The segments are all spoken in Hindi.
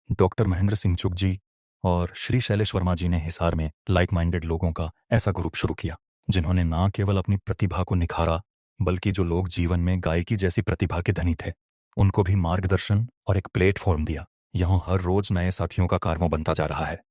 डॉक्टर महेंद्र सिंह चुग जी और श्री शैलेश वर्मा जी ने हिसार में लाइक माइंडेड लोगों का ऐसा ग्रुप शुरू किया जिन्होंने ना केवल अपनी प्रतिभा को निखारा बल्कि जो लोग जीवन में गायकी जैसी प्रतिभा के धनी थे उनको भी मार्गदर्शन और एक प्लेटफॉर्म दिया। यहाँ हर रोज नए साथियों का कारवां बनता जा रहा है।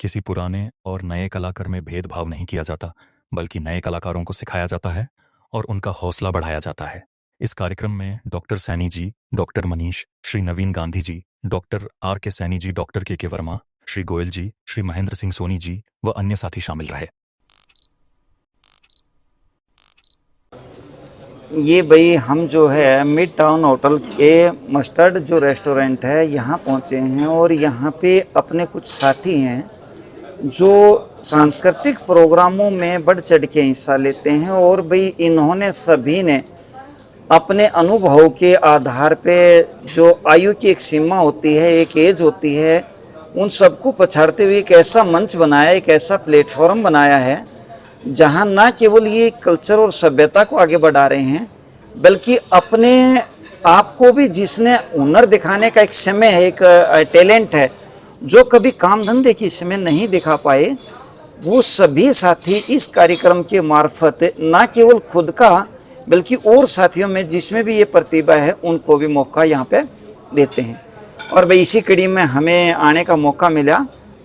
किसी पुराने और नए कलाकार में भेदभाव नहीं किया जाता बल्कि नए कलाकारों को सिखाया जाता है और उनका हौसला बढ़ाया जाता है। इस कार्यक्रम में डॉक्टर सैनी जी, डॉक्टर मनीष, श्री नवीन गांधी जी, डॉक्टर आर के सैनी जी, डॉक्टर के वर्मा, श्री गोयल जी, श्री महेंद्र सिंह सोनी जी व अन्य साथी शामिल रहे। ये भाई हम जो है मिड टाउन होटल के मस्टर्ड जो रेस्टोरेंट है यहाँ पहुँचे हैं और यहाँ पे अपने कुछ साथी हैं जो सांस्कृतिक प्रोग्रामों में बढ़ चढ़ के हिस्सा लेते हैं और भाई इन्होंने सभी ने अपने अनुभव के आधार पे जो आयु की एक सीमा होती है, एक एज होती है, उन सबको पछाड़ते हुए एक ऐसा मंच बनाया, एक ऐसा प्लेटफॉर्म बनाया है जहां ना केवल ये कल्चर और सभ्यता को आगे बढ़ा रहे हैं बल्कि अपने आप को भी, जिसने हुनर दिखाने का एक समय है, एक टैलेंट है जो कभी काम धंधे की समय नहीं दिखा पाए, वो सभी साथी इस कार्यक्रम के मार्फत ना केवल खुद का बल्कि और साथियों में जिसमें भी ये प्रतिभा है उनको भी मौका यहाँ पे देते हैं। और भाई इसी कड़ी में हमें आने का मौका मिला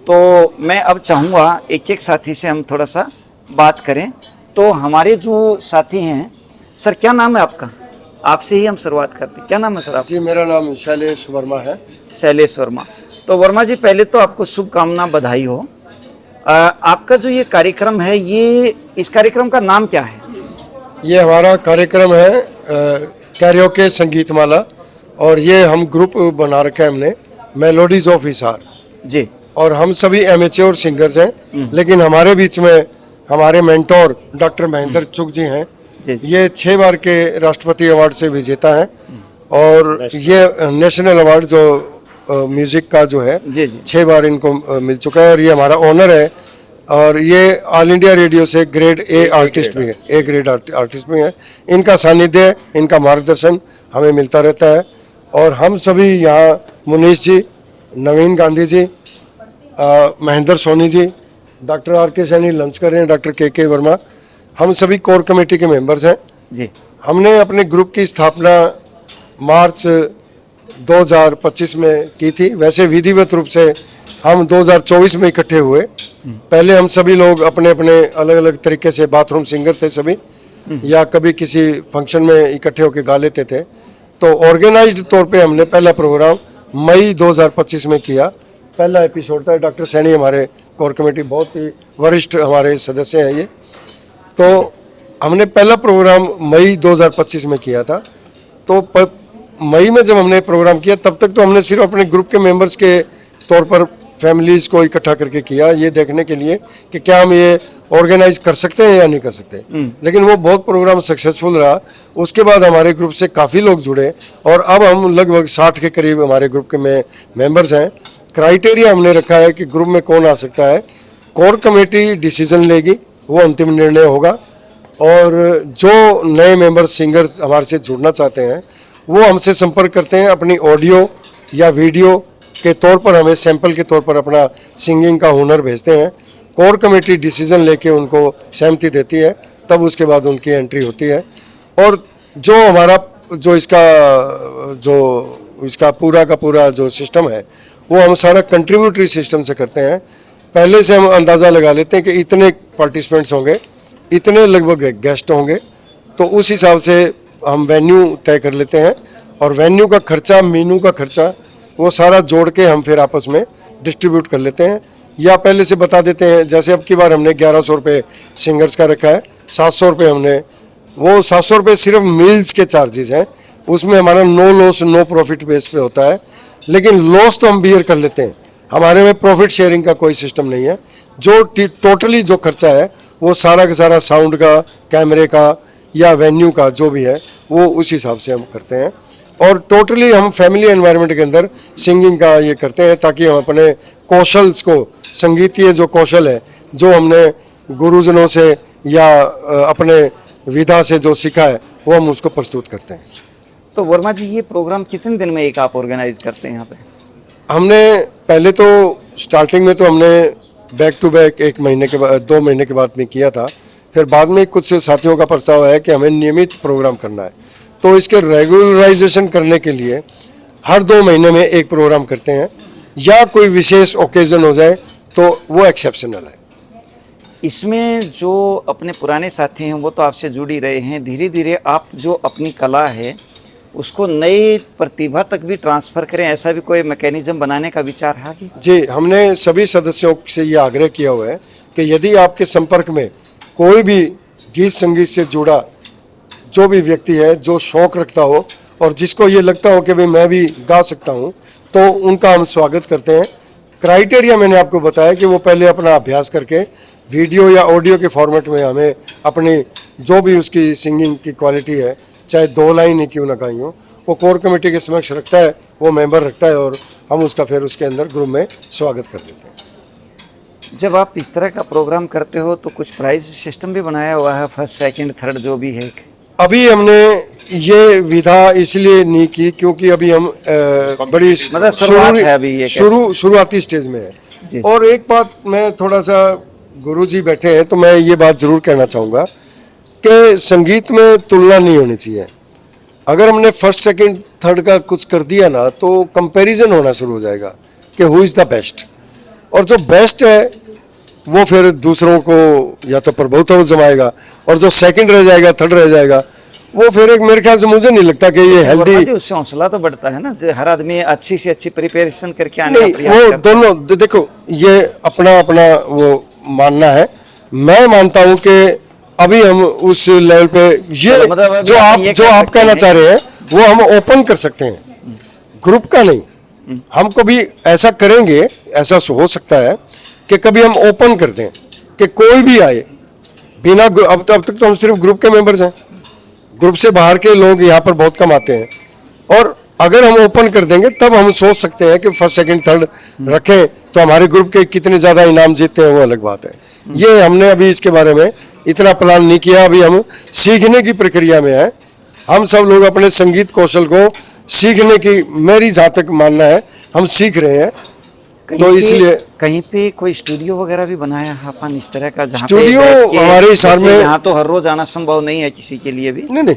तो मैं अब चाहूँगा एक एक साथी से हम थोड़ा सा बात करें। तो हमारे जो साथी हैं, सर क्या नाम है आपका? आपसे ही हम शुरुआत करते हैं। क्या नाम है सर आप? जी, मेरा नाम शैलेश वर्मा है। शैलेश वर्मा। तो वर्मा जी, पहले तो आपको शुभकामना, बधाई हो। आपका जो ये कार्यक्रम है, ये इस कार्यक्रम का नाम क्या है? ये हमारा कार्यक्रम है कैरियोके संगीतमाला और ये हम ग्रुप बना रखा है हमने, मेलोडीज ऑफ हिसार जी। और हम सभी एमेच्योर सिंगर्स हैं, लेकिन हमारे बीच में हमारे मेंटोर डॉक्टर महेंद्र चुग जी हैं। ये 6 बार के राष्ट्रपति अवार्ड से विजेता हैं और ये नेशनल अवार्ड जो म्यूजिक का जो है 6 बार इनको मिल चुका है और ये हमारा ऑनर है। और ये ऑल इंडिया रेडियो से ग्रेड ए आर्टिस्ट भी है, ए ग्रेड आर्टिस्ट भी है। इनका सानिध्य, इनका मार्गदर्शन हमें मिलता रहता है और हम सभी यहाँ मुनीष जी, नवीन गांधी जी, महेंद्र सोनी जी, डॉक्टर आर के सैनी लंच कर रहे हैं, डॉक्टर के वर्मा, हम सभी कोर कमेटी के मेंबर्स हैं जी। हमने अपने ग्रुप की स्थापना मार्च 2025 में की थी। वैसे विधिवत रूप से हम 2024 में इकट्ठे हुए। पहले हम सभी लोग अपने अपने अलग अलग तरीके से बाथरूम सिंगर थे सभी, या कभी किसी फंक्शन में इकट्ठे होकर गा लेते थे। तो ऑर्गेनाइज्ड तौर पे हमने पहला प्रोग्राम मई 2025 में किया। पहला एपिसोड था। डॉक्टर सैनी हमारे कोर कमेटी बहुत ही वरिष्ठ हमारे सदस्य हैं ये। तो हमने पहला प्रोग्राम मई 2025 में किया था। तो मई में जब हमने प्रोग्राम किया तब तक तो हमने सिर्फ अपने ग्रुप के मेंबर्स के तौर पर फैमिलीज़ को इकट्ठा करके किया, ये देखने के लिए कि क्या हम ये ऑर्गेनाइज कर सकते हैं या नहीं कर सकते। लेकिन वो बहुत प्रोग्राम सक्सेसफुल रहा। उसके बाद हमारे ग्रुप से काफ़ी लोग जुड़े और अब हम लगभग 60 के करीब हमारे ग्रुप के मेंबर्स हैं। क्राइटेरिया हमने रखा है कि ग्रुप में कौन आ सकता है, कोर कमेटी डिसीजन लेगी, वो अंतिम निर्णय होगा। और जो नए मेंबर सिंगर्स हमारे से जुड़ना चाहते हैं वो हमसे संपर्क करते हैं, अपनी ऑडियो या वीडियो के तौर पर हमें सैंपल के तौर पर अपना सिंगिंग का हुनर भेजते हैं। कोर कमेटी डिसीजन लेके उनको सहमति देती है, तब उसके बाद उनकी एंट्री होती है। और जो हमारा जो इसका पूरा का पूरा जो सिस्टम है वो हम सारा कंट्रीब्यूटरी सिस्टम से करते हैं। पहले से हम अंदाज़ा लगा लेते हैं कि इतने पार्टिसिपेंट्स होंगे, इतने लगभग गेस्ट होंगे, तो उस हिसाब से हम वेन्यू तय कर लेते हैं और वेन्यू का खर्चा, मीनू का खर्चा, वो सारा जोड़ के हम फिर आपस में डिस्ट्रीब्यूट कर लेते हैं या पहले से बता देते हैं। जैसे अब की बार हमने 1100 रुपये सिंगर्स का रखा है, 700 रुपये हमने, वो 700 रुपये सिर्फ मील्स के चार्जेस हैं, उसमें हमारा no loss no profit base पे होता है। लेकिन लॉस तो हम बियर कर लेते हैं, हमारे में प्रॉफिट शेयरिंग का कोई सिस्टम नहीं है। जो टोटली जो खर्चा है वो सारा का सारा साउंड का, कैमरे का या वेन्यू का जो भी है वो उस हिसाब से हम करते हैं। और टोटली हम फैमिली एनवायरनमेंट के अंदर सिंगिंग का ये करते हैं ताकि हम अपने कौशल्स को, संगीतीय जो कौशल है जो हमने गुरुजनों से या अपने विधा से जो सीखा है वो हम उसको प्रस्तुत करते हैं। तो वर्मा जी, ये प्रोग्राम कितने दिन में एक आप ऑर्गेनाइज करते हैं यहाँ पे? हमने पहले तो स्टार्टिंग में तो हमने बैक टू बैक 1 महीने के बाद 2 महीने के बाद में किया था। फिर बाद में कुछ साथियों का प्रस्ताव आया कि हमें नियमित प्रोग्राम करना है, तो इसके रेगुलराइजेशन करने के लिए हर 2 महीने में एक प्रोग्राम करते हैं, या कोई विशेष ओकेजन हो जाए तो वो एक्सेप्शनल है। इसमें जो अपने पुराने साथी हैं वो तो आपसे जुड़ ही रहे हैं, धीरे धीरे आप जो अपनी कला है उसको नई प्रतिभा तक भी ट्रांसफ़र करें, ऐसा भी कोई मैकेनिज्म बनाने का विचार है कि? जी, हमने सभी सदस्यों से ये आग्रह किया हुआ है कि यदि आपके संपर्क में कोई भी गीत संगीत से जुड़ा जो भी व्यक्ति है, जो शौक रखता हो और जिसको ये लगता हो कि भाई मैं भी गा सकता हूँ, तो उनका हम स्वागत करते हैं। क्राइटेरिया मैंने आपको बताया कि वो पहले अपना अभ्यास करके वीडियो या ऑडियो के फॉर्मेट में हमें अपनी जो भी उसकी सिंगिंग की क्वालिटी है, चाहे 2 लाइन ही क्यों ना गाई हो, वो कोर कमेटी के समक्ष रखता है, वो मेंबर रखता है और हम उसका फिर उसके अंदर ग्रुप में स्वागत कर देते हैं। जब आप इस तरह का प्रोग्राम करते हो तो कुछ प्राइज सिस्टम भी बनाया हुआ है, फर्स्ट सेकंड थर्ड जो भी है? अभी हमने ये विधा इसलिए नहीं की क्योंकि अभी हम बड़ी मतलब शुरुआत है अभी, ये शुरुआती स्टेज में जी। है। और एक बात मैं थोड़ा सा, गुरुजी बैठे हैं तो मैं ये बात जरूर कहना चाहूँगा कि संगीत में तुलना नहीं होनी चाहिए। अगर हमने फर्स्ट सेकंड थर्ड का कुछ कर दिया ना तो कंपैरिजन होना शुरू हो जाएगा कि हु इज़ द बेस्ट, और जो बेस्ट है वो फिर दूसरों को या तो प्रभुत्व जमाएगा, और जो सेकंड रह जाएगा, थर्ड रह जाएगा, वो फिर एक, मेरे ख्याल से मुझे नहीं लगता कि ये हेल्दी। उससे हौसला तो बढ़ता है ना, जो हर आदमी अच्छी से अच्छी प्रिपरेशन करके आने का नहीं, प्रयास वो करता है। दोनों देखो, ये अपना अपना वो मानना है। मैं मानता हूँ कि अभी हम उस लेवल पे ये मतलब जो आप कहना चाह रहे हैं वो हम ओपन कर सकते हैं, ग्रुप का नहीं। हम कभी ऐसा करेंगे, ऐसा हो सकता है कि कभी हम ओपन कर दें कि कोई भी आए बिना, अब तक तो हम सिर्फ ग्रुप के मेंबर्स हैं, ग्रुप से बाहर के लोग यहाँ पर बहुत कम आते हैं, और अगर हम ओपन कर देंगे तब हम सोच सकते हैं कि फर्स्ट सेकंड थर्ड रखें तो हमारे ग्रुप के कितने ज़्यादा इनाम जीतते हैं, वो अलग बात है। ये हमने अभी इसके बारे में इतना प्लान नहीं किया, अभी हम सीखने की प्रक्रिया में है। हम सब लोग अपने संगीत कौशल को सीखने की, मेरी जहाँ तक मानना है, हम सीख रहे हैं। तो इसलिए कहीं पे कोई स्टूडियो वगैरह भी बनाया है अपन इस तरह का, जहाँ स्टूडियो हमारे हिसाब में, यहाँ तो हर रोज आना संभव नहीं है किसी के लिए भी। नहीं,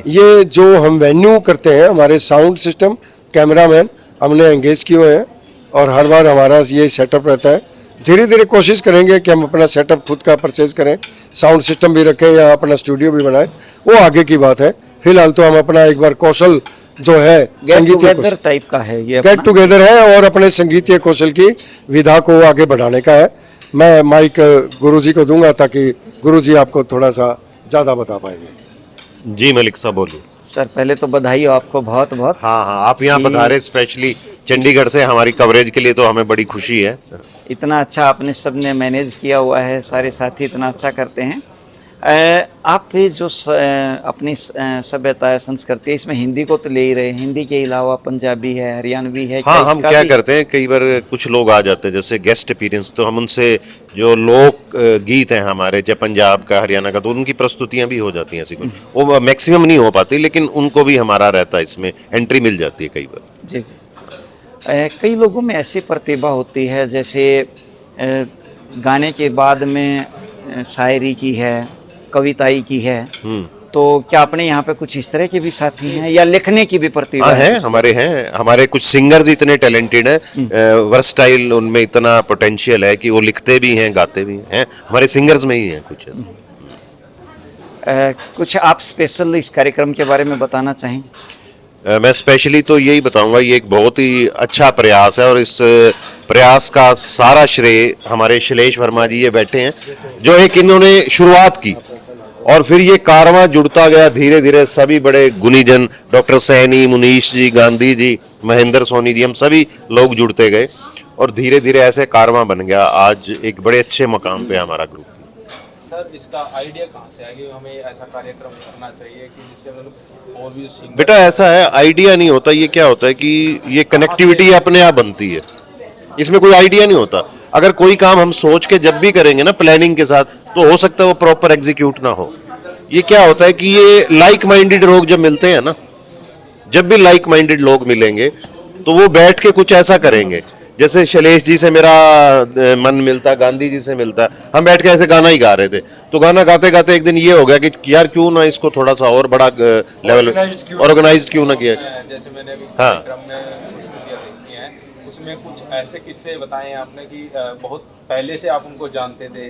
ये जो हम वेन्यू करते हैं, हमारे साउंड सिस्टम, कैमरामैन हमने एंगेज किए हुए हैं और हर बार हमारा ये सेटअप रहता है। धीरे धीरे कोशिश करेंगे कि हम अपना सेटअप खुद का परचेज करें, साउंड सिस्टम भी रखें या अपना स्टूडियो भी बनाएं, वो आगे की बात है। फिलहाल तो हम अपना एक बार कौशल जो है संगीत टाइप का है, ये गेट टुगेदर है और अपने संगीतीय कौशल की विधा को आगे बढ़ाने का है। मैं माइक गुरुजी को दूंगा ताकि गुरुजी आपको थोड़ा सा ज़्यादा बता पाएंगे। जी मलिक साहब बोलिए। सर पहले तो बधाई हो आपको बहुत बहुत। हाँ, आप यहाँ पधारे स्पेशली चंडीगढ़ से हमारी कवरेज के लिए, तो हमें बड़ी खुशी है। इतना अच्छा आपने सबने मैनेज किया हुआ है, सारे साथी इतना अच्छा करते हैं। आप जो अपनी सभ्यता है, संस्कृति है, इसमें हिंदी को तो ले ही रहे हैं, हिंदी के अलावा पंजाबी है, हरियाणवी है। हाँ, हम क्या करते हैं, कई बार कुछ लोग आ जाते हैं जैसे गेस्ट अपीयरेंस, तो हम उनसे जो लोक गीत हैं हमारे, चाहे पंजाब का, हरियाणा का, तो उनकी प्रस्तुतियां भी हो जाती हैं। ऐसी कुछ वो मैक्सिमम नहीं हो पाती, लेकिन उनको भी हमारा रहता है, इसमें एंट्री मिल जाती है कई बार। जी जी। कई लोगों में ऐसी प्रतिभा होती है, जैसे गाने के बाद में शायरी की है, कविताई की है, तो क्या अपने यहाँ पे कुछ इस तरह के भी साथी हैं या लिखने की भी प्रतिभा है? हमारे कुछ सिंगर्स इतने टैलेंटेड हैं, वर्सटाइल, उनमें इतना पोटेंशियल है कि वो लिखते भी हैं, गाते भी हैं। हमारे सिंगर्स में ही हैं कुछ ऐसे। कुछ आप स्पेशल इस कार्यक्रम के बारे में बताना चाहें? मैं स्पेशली तो यही बताऊंगा, ये एक बहुत ही अच्छा प्रयास है और इस प्रयास का सारा श्रेय हमारे शैलेश वर्मा जी ये बैठे हैं, जो एक इन्होंने शुरुआत की और फिर ये कारवां जुड़ता गया धीरे धीरे। सभी बड़े गुणीजन, डॉक्टर सैनी, मुनीश जी, गांधी जी, महेंद्र सोनी जी, हम सभी लोग जुड़ते गए और धीरे धीरे ऐसे कारवां बन गया। आज एक बड़े अच्छे मकाम पे हमारा ग्रुप। सर इसका आइडिया कहाँ से आया कि हमें ऐसा कार्यक्रम करना चाहिए कि जिससे मतलब और भी सिंगर? बेटा ऐसा है, आइडिया नहीं होता, ये क्या होता है कि ये कनेक्टिविटी अपने आप बनती है, इसमें कोई आइडिया नहीं होता। अगर कोई काम हम सोच के जब भी करेंगे ना प्लानिंग के साथ, तो हो सकता है वो प्रॉपर एग्जीक्यूट ना हो। ये क्या होता है कि ये लाइक माइंडेड लोग जब मिलते हैं ना, जब भी लाइक माइंडेड लोग मिलेंगे तो वो बैठ के कुछ ऐसा करेंगे जैसे शैलेश जी से मेरा मन मिलता, गांधी जी से मिलता, हम बैठ के ऐसे गाना ही गा रहे थे। तो गाना गाते गाते एक दिन ये हो गया कि यार क्यों ना इसको थोड़ा सा और बड़ा लेवल ऑर्गेनाइज क्यों ना किया। जैसे मैंने अभी हाँ। कार्यक्रम में वीडियो देखी है, उसमें कुछ ऐसे किस्से बताए आपने कि बहुत पहले से आप उनको जानते थे,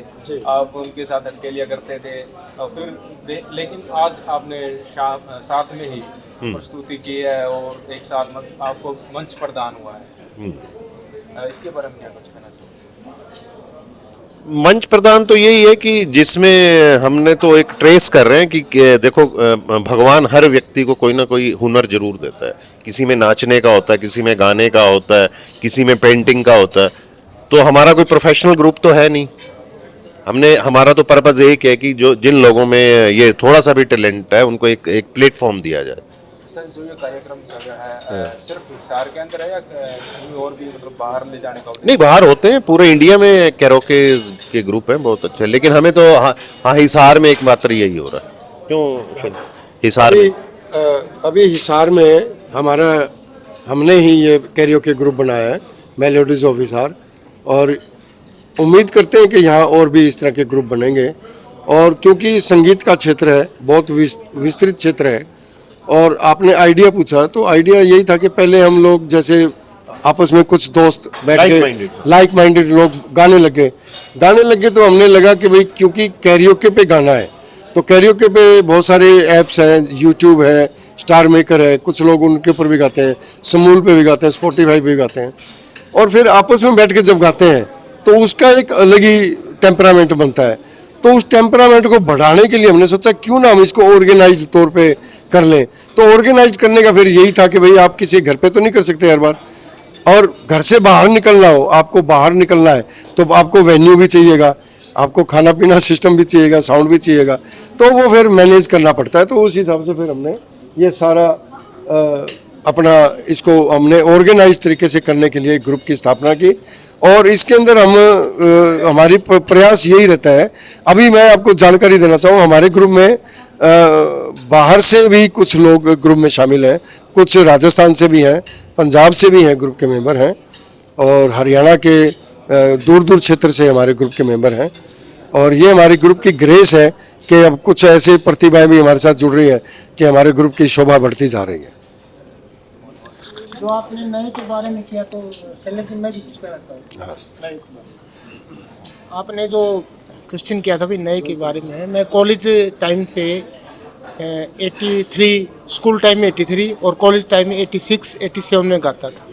आप उनके साथ अकेलिया करते थे, और फिर लेकिन आज आपने साथ में ही प्रस्तुति की है और एक साथ आपको मंच प्रदान हुआ है। इसके बारे में क्या कुछ कहना चाहिए? मंच प्रदान तो यही है कि जिसमें हमने तो एक ट्रेस कर रहे हैं कि देखो भगवान हर व्यक्ति को कोई ना कोई हुनर जरूर देता है। किसी में नाचने का होता है, किसी में गाने का होता है, किसी में पेंटिंग का होता है। तो हमारा कोई प्रोफेशनल ग्रुप तो है नहीं। हमारा तो पर्पज एक है कि जो जिन लोगों में ये थोड़ा सा भी टैलेंट है उनको एक प्लेटफॉर्म दिया जाए। सर, जो ये कार्यक्रम चल रहा है सिर्फ हिसार के अंदर है या कहीं और भी मतलब बाहर ले जाने का? नहीं, बाहर होते हैं, पूरे इंडिया में कैरोके के ग्रुप हैं बहुत अच्छे, लेकिन हमें तो हाँ हिसार में एकमात्र यही हो रहा है। क्यों हिसार में? अभी हिसार में हमने ही ये कैरियोके ग्रुप बनाया है, मेलोडीज ऑफ हिसार, और उम्मीद करते हैं कि यहाँ और भी इस तरह के ग्रुप बनेंगे। और क्योंकि संगीत का क्षेत्र है, बहुत विस्तृत क्षेत्र है, और आपने आइडिया पूछा तो आइडिया यही था कि पहले हम लोग जैसे आपस में कुछ दोस्त बैठ के लाइक माइंडेड लोग गाने लगे तो हमने लगा कि भाई क्योंकि कैरियोके पे गाना है तो कैरियोके पे बहुत सारे ऐप्स हैं, यूट्यूब है, स्टार मेकर है, कुछ लोग उनके ऊपर भी गाते हैं, समूल पे भी गाते हैं, स्पॉटिफाई पे भी गाते हैं। और फिर आपस में बैठ के जब गाते हैं तो उसका एक अलग ही टेम्परामेंट बनता है। तो उस टेम्परामेंट को बढ़ाने के लिए हमने सोचा क्यों ना हम इसको ऑर्गेनाइज तौर पे कर लें। तो ऑर्गेनाइज करने का फिर यही था कि भाई आप किसी घर पे तो नहीं कर सकते हर बार, और घर से बाहर निकलना हो, आपको बाहर निकलना है तो आपको वेन्यू भी चाहिएगा, आपको खाना पीना सिस्टम भी चाहिएगा, साउंड भी चाहिएगा, तो वो फिर मैनेज करना पड़ता है। तो उस हिसाब से फिर हमने ये सारा अपना इसको हमने ऑर्गेनाइज तरीके से करने के लिए एक ग्रुप की स्थापना की। और इसके अंदर हमारी प्रयास यही रहता है। अभी मैं आपको जानकारी देना चाहूँ, हमारे ग्रुप में बाहर से भी कुछ लोग ग्रुप में शामिल हैं, कुछ राजस्थान से भी हैं, पंजाब से भी हैं, ग्रुप के मेंबर हैं, और हरियाणा के दूर दूर क्षेत्र से हमारे ग्रुप के मेंबर हैं। और ये हमारे ग्रुप की ग्रेस है कि अब कुछ ऐसे प्रतिभाएं भी हमारे साथ जुड़ रही हैं कि हमारे ग्रुप की शोभा बढ़ती जा रही है। जो आपने नए के बारे में किया तो शैलेश जी मैं भी कुछ कहना चाहूँगा। नए के बारे में आपने जो क्वेश्चन किया था भी नए के बारे में, मैं कॉलेज टाइम से 83 स्कूल टाइम में 83 और कॉलेज टाइम में 86 87 में गाता था।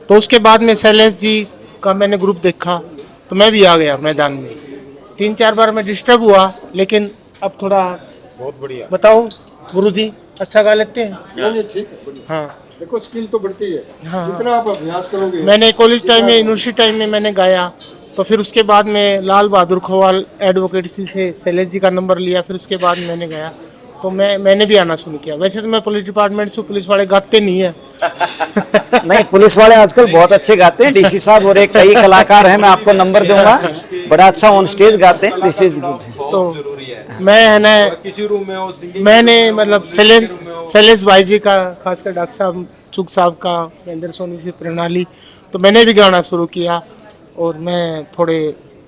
तो उसके बाद में शैलेश जी का मैंने ग्रुप देखा तो मैं भी आ गया मैदान में। 3-4 बार मैं डिस्टर्ब हुआ, लेकिन अब थोड़ा बहुत बढ़िया। बताओ गुरुजी अच्छा गा लेते हैं? ठीक है, हाँ देखो स्किल तो बढ़ती है। हाँ। जितना आप अभ्यास करोगे। मैंने कॉलेज टाइम में, यूनिवर्सिटी टाइम में मैंने गाया, तो फिर उसके बाद में लाल बहादुर खोवाल एडवोकेसी से शैलेश जी का नंबर लिया, फिर उसके बाद मैंने गाया तो मैंने भी आना शुरू किया। वैसे तो मैं पुलिस डिपार्टमेंट से, पुलिस वाले गाते नहीं है। नहीं, पुलिस वाले आजकल बहुत अच्छे गाते हैं, डीसी साहब और एक कई कलाकार हैं, मैं आपको नंबर दूंगा, बड़ा अच्छा ऑन स्टेज गाते हैं। This is good. तो मैं है ना किसी रूम में हो, मैंने मतलब शैलेश भाई जी का, खासकर डॉक्टर साहब चुग साहब का, महेंद्र सोनी से प्रणाली, तो मैंने भी गाना शुरू किया। और मैं थोड़े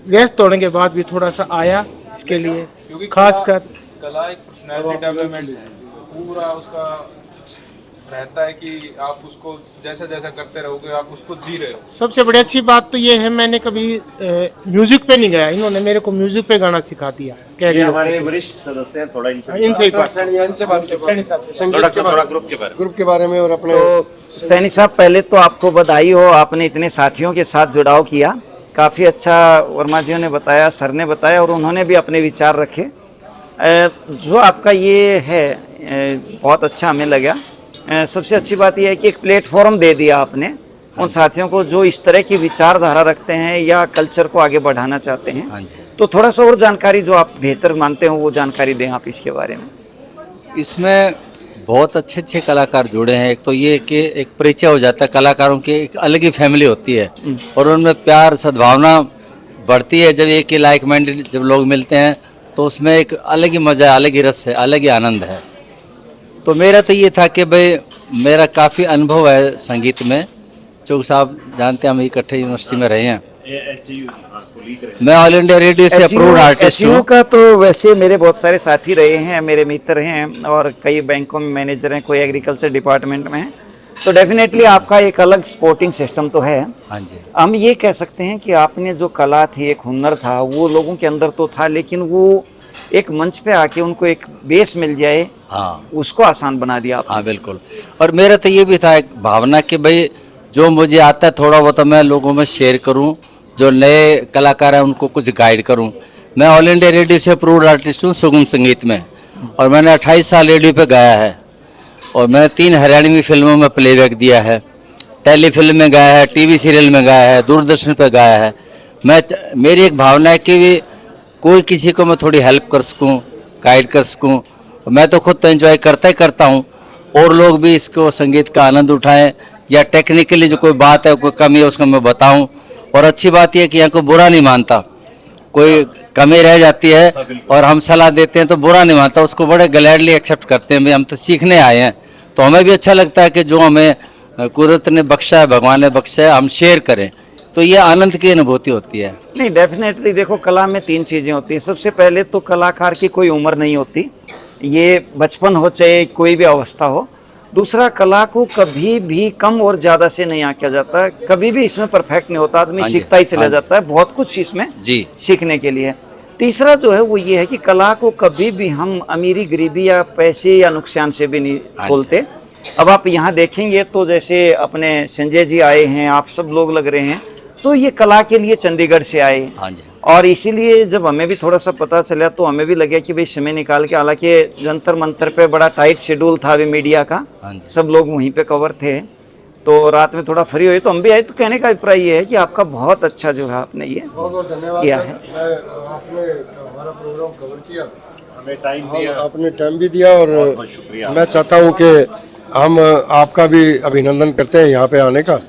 व्यस्त होने के बाद भी थोड़ा सा आया इसके लिए, खासकर कला एक पर्सनैलिटी डेवलपमेंट पूरा उसका रहता है कि आप उसको जैसा जैसा करते रहोगे आप उसको जी रहे हो। सबसे बड़ी अच्छी बात तो ये है, मैंने कभी म्यूजिक पे नहीं गया, इन्होंने मेरे को म्यूजिक पे गाना सिखा दिया। ये हमारे वरिष्ठ सदस्य हैं, थोड़ा इनसे ही ग्रुप के बारे में और अपने। तो सैनी साहब, पहले तो आपको बधाई हो, आपने इतने साथियों के साथ जुड़ाव किया, काफ़ी अच्छा वर्मा जी ने बताया, सर ने बताया, और उन्होंने भी अपने विचार रखे। जो आपका ये है बहुत अच्छा हमें लगा। सबसे अच्छी बात यह है कि एक प्लेटफॉर्म दे दिया आपने उन साथियों को जो इस तरह की विचारधारा रखते हैं या कल्चर को आगे बढ़ाना चाहते हैं। तो थोड़ा सा और जानकारी जो आप बेहतर मानते हो वो जानकारी दें आप इसके बारे में। इसमें बहुत अच्छे अच्छे कलाकार जुड़े हैं। एक तो ये कि एक परिचय हो जाता है कलाकारों की, एक अलग ही फैमिली होती है और उनमें प्यार सद्भावना बढ़ती है। जब एक ही लाइक माइंडेड जब लोग मिलते हैं तो उसमें एक अलग ही मज़ा, अलग ही रस है, अलग ही आनंद है। तो मेरा तो ये था कि भाई मेरा काफ़ी अनुभव है संगीत में, चौक साहब जानते हैं, हम इकट्ठे यूनिवर्सिटी में रहे हैं। मैं ऑल इंडिया रेडियो से अप्रूव्ड आर्टिस्ट HU हूँ। का तो वैसे मेरे बहुत सारे साथी रहे हैं, मेरे मित्र हैं और कई बैंकों में मैनेजर हैं, कोई एग्रीकल्चर डिपार्टमेंट में है, तो डेफिनेटली आपका एक अलग सपोर्टिंग सिस्टम तो है। हाँ जी, हम ये कह सकते हैं कि आपने जो कला थी, एक हुनर था, वो लोगों के अंदर तो था, लेकिन वो एक मंच पे आके उनको एक बेस मिल जाए, हाँ उसको आसान बना दिया आपने। हाँ बिल्कुल। और मेरा तो ये भी था एक भावना कि भाई जो मुझे आता है थोड़ा बहुत मैं लोगों में शेयर करूं, जो नए कलाकार हैं उनको कुछ गाइड करूं। मैं ऑल इंडिया रेडियो से अप्रूव्ड आर्टिस्ट हूं सुगम संगीत में, और मैंने 28 साल रेडियो पे गाया है, और मैंने 3 हरियाणवी फिल्मों में प्लेबैक दिया है, टेलीफिल्म में गाया है, टीवी सीरियल में गाया है, दूरदर्शन पे गाया है। मेरी एक भावना है कि भी कोई किसी को मैं थोड़ी हेल्प कर सकूं, गाइड कर सकूं। मैं तो खुद तो एंजॉय करता ही करता हूं, और लोग भी इसको संगीत का आनंद उठाएं, या टेक्निकली जो कोई बात है, कोई कमी है, उसको मैं बताऊं। और अच्छी बात यह है कि यहाँ को बुरा नहीं मानता, कोई कमी रह जाती है और हम सलाह देते हैं तो बुरा नहीं मानता, उसको बड़े ग्लैडली एक्सेप्ट करते हैं। भाई हम तो सीखने आए हैं, तो हमें भी अच्छा लगता है कि जो हमें कुदरत ने बख्शा है, भगवान ने बख्शा है, हम शेयर करें, तो ये आनंद की अनुभूति होती है। नहीं, डेफिनेटली देखो, कला में 3 चीज़ें होती हैं। सबसे पहले तो कलाकार की कोई उम्र नहीं होती, ये बचपन हो चाहे कोई भी अवस्था हो। दूसरा, कला को कभी भी कम और ज़्यादा से नहीं आंका जाता, कभी भी इसमें परफेक्ट नहीं होता, आदमी हाँ जी, सीखता ही चला हाँ जी। जाता है, बहुत कुछ इसमें जी सीखने के लिए। तीसरा जो है वो ये है कि कला को कभी भी हम अमीरी गरीबी या पैसे या नुकसान से भी नहीं हाँ जी। बोलते। अब आप यहाँ देखेंगे तो जैसे अपने संजय जी आए हैं, आप सब लोग लग रहे हैं, तो ये कला के लिए चंडीगढ़ से आए, हाँ जी, और इसीलिए जब हमें भी थोड़ा सा पता चला तो हमें भी लगा कि भाई समय निकाल के, हालांकि जंतर मंतर पे बड़ा टाइट शेड्यूल था अभी मीडिया का, हाँ जी। सब लोग वहीं पे कवर थे, तो रात में थोड़ा फ्री हुए तो हम भी आए। तो कहने का अभिप्राय ये है कि आपका बहुत अच्छा जो है आपने ये बहुत बहुत धन्यवाद किया सर। है। आपने हमारा प्रोग्राम कवर किया, हमें टाइम दिया, आपने टाइम भी दिया, और बहुत शुक्रिया। मैं चाहता हूँ कि हम आपका भी अभिनंदन करते हैं यहाँ पे आने का।